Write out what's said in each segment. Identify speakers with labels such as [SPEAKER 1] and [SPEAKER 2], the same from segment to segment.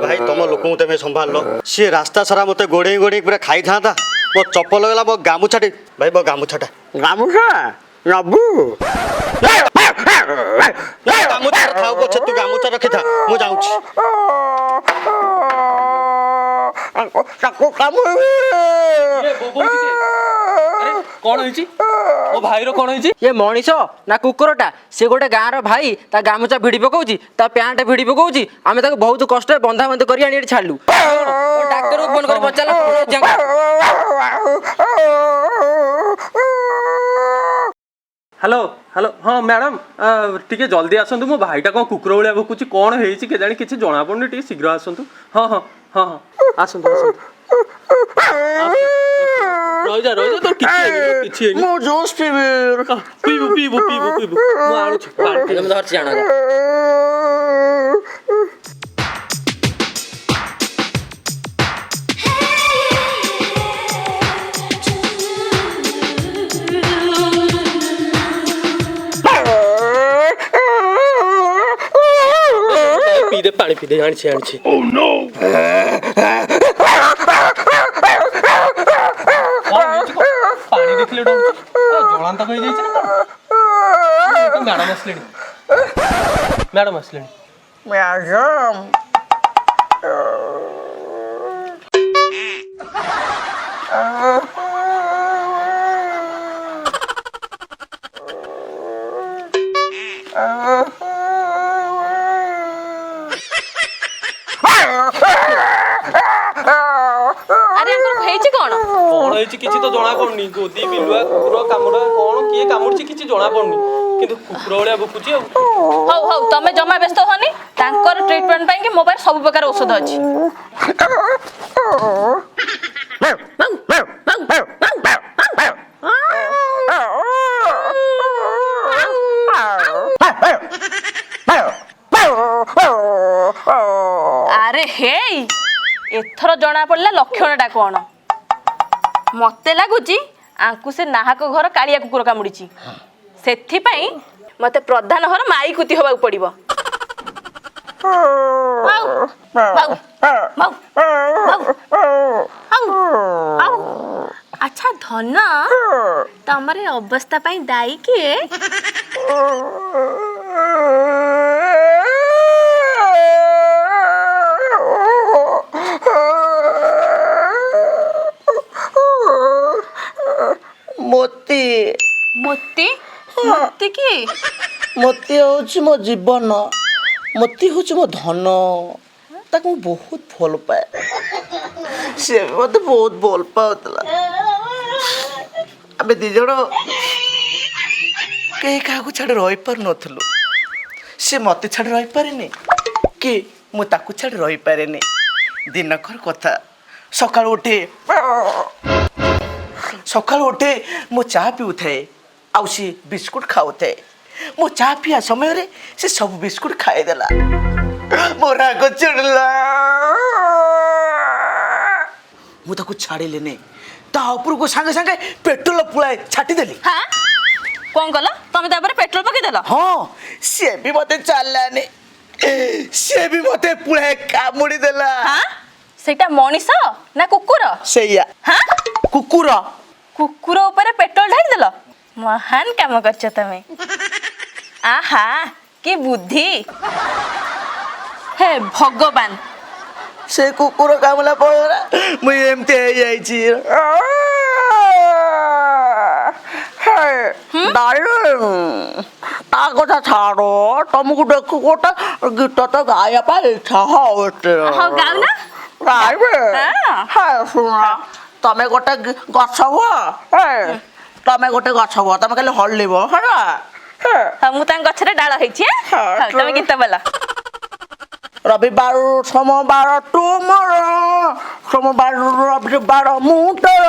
[SPEAKER 1] भाई तुम लोक तुम संभाल सी रास्ता सारा मत गोड़े गोड़े पूरा खाई था मो चप्पल गला मो गामुछाटी भाई मो गामुछाटा
[SPEAKER 2] गामुछा नबू
[SPEAKER 1] गामुछा खाऊ पछे तू गामुछा रखी था मु जाउछी
[SPEAKER 2] ताको कामु
[SPEAKER 3] ये बोबो जी के अरे कोन होईची ओ भाई रो कोन होईची
[SPEAKER 4] ये मनीष ना कुकुरटा से गोटे गाँव भाई ता गामुचा भिड़ी पकाउची ता प्यांट भिड़ी पकाउची आमे ताको बहुत कष्ट बंधा बंध करी आनी छाड़लु डाक्टर को फोन कर पचाला
[SPEAKER 3] हेलो हेलो हाँ मैडम टिके जल्दी आसंतु मो भाईटा कोन कुकुर भलिया भुकुची कोन हेईची के जानी किछि जणा पड़नी टिके शीघ्र आसंतु हाँ हाँ हाँ हाँ आसंतु आसंतु रोजा तो किछि
[SPEAKER 2] मो जोश पीबे
[SPEAKER 3] पीबू मो आणु छु
[SPEAKER 4] पार्टी में धरछि जाना
[SPEAKER 3] पी दे पानी पी दे आणी ओह नो पानी देखले डोम जळान त कहि जाईछ ना मैडम असलेनी
[SPEAKER 2] मैडम
[SPEAKER 5] अरे अंकल हेची कोन
[SPEAKER 3] कोन हेची किछि तो जणा पड़नी गोदी बिलुआ कुकुर कामुडा कोन किए कामुडची किछि जणा पड़नी किंतु कुकुर भलिया भुकुची
[SPEAKER 5] हौ हौ तमे जमा व्यस्त होनी तांकर ट्रीटमेंट पई के मोबाइल सब प्रकार औषध अछि अरे हे एथर जणा पड़ला लक्षणटा कोन मते लागुची आंकु से नाहक घर कालिया कुकुर कामुडीची सेथि पई मते प्रधान घर माई कुती होबा पड़िबो अच्छा धन तमरे अवस्था पई दाई के
[SPEAKER 2] मोती
[SPEAKER 5] मोती मोती की
[SPEAKER 2] मोती होची मो जीवन मोती होची मो धन ताको बहुत भल पाए से मते बहुत भल पाउतला अबे दी जण के काकू छाड़ रही पार नथलु से मते छाड़ रही पारेनी कि मु ताकू छाड़ रही पारेनी दिनकर कथा सकाळ उठे मो चाह पिउथे आउ सी बिस्कुट खाउथे मो चाह पिया समय रे से सब बिस्कुट खाए देला मो राग चिड़ला मु ताकू छाड़े लेने ता ऊपर को संगे संगे पेट्रोल पुलाए छाटी देली
[SPEAKER 5] हां कोन गला तमे तापर पेट्रोल पके देला
[SPEAKER 2] हां से भी मते चाललाने से भी मते पुलाए कामुडी देला
[SPEAKER 5] हां सेटा मनीष ना कुकुर
[SPEAKER 2] सेया
[SPEAKER 5] हां
[SPEAKER 2] कुकुर
[SPEAKER 5] कुकुर ऊपर पेट्रोल ढाई देला महान काम करछ तमे आहा की बुद्धि हे भगवान
[SPEAKER 2] से कुकुर कामला पळरा मुई एमते जाईची हाय ଡାର୍ଲିଂ ତା କଥା ଛାଡ଼ ତମକୁ ଦେଖି ଗୋଟେ ଗୀତ ତ ଗାଇବା ପାଇଁ ଇଚ୍ଛା ହଉଛି
[SPEAKER 5] ହଉ ଗାଉନା।
[SPEAKER 2] ଗାଇବେ
[SPEAKER 5] ହଁ।
[SPEAKER 2] ହେ ଶୁଣ ତମେ ଗୋଟେ ଗଛ ହୁଅ ତମେ ଗୋଟେ ଗଛ ହୁଅ ତମେ ଖାଲି ହଲିବ ହେଲା
[SPEAKER 5] ହଉ ମୁଁ ତାଙ୍କ ଗଛରେ ଡାଳ ହେଇଛି ହଉ ତମେ ଗୀତ ବୋଲ।
[SPEAKER 2] ରବିବାର ସୋମବାର ତୁମର ସୋମବାର ରବିବାର ମୁଁ ତୋର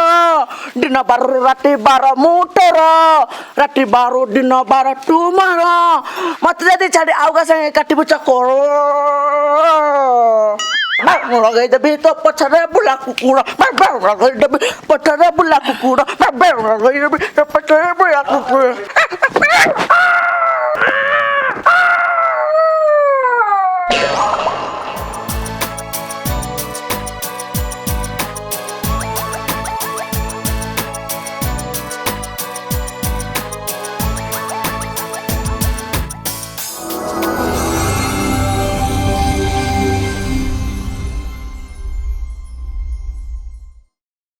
[SPEAKER 2] ଦିନ ବାର ରାତି ବାର ମୁଁ ତୋର ରାତି ବାର ଦିନ ବାର ତୁମର ମତେ ଯଦି ଛାଡ଼ି ଆଉ କାହା ସାଙ୍ଗେ କାଟିବୁ ଚକର ମୁଁ ଲଗେଇଦେବି ତୋ ପଛରେ ବୁଲା କୁକୁର ଲଗେଇଦେବି ପଛରେ ବୁଲା କୁକୁର ଲଗେଇଦେବି ତୋ ପଛରେ ବୁଲା କୁକୁର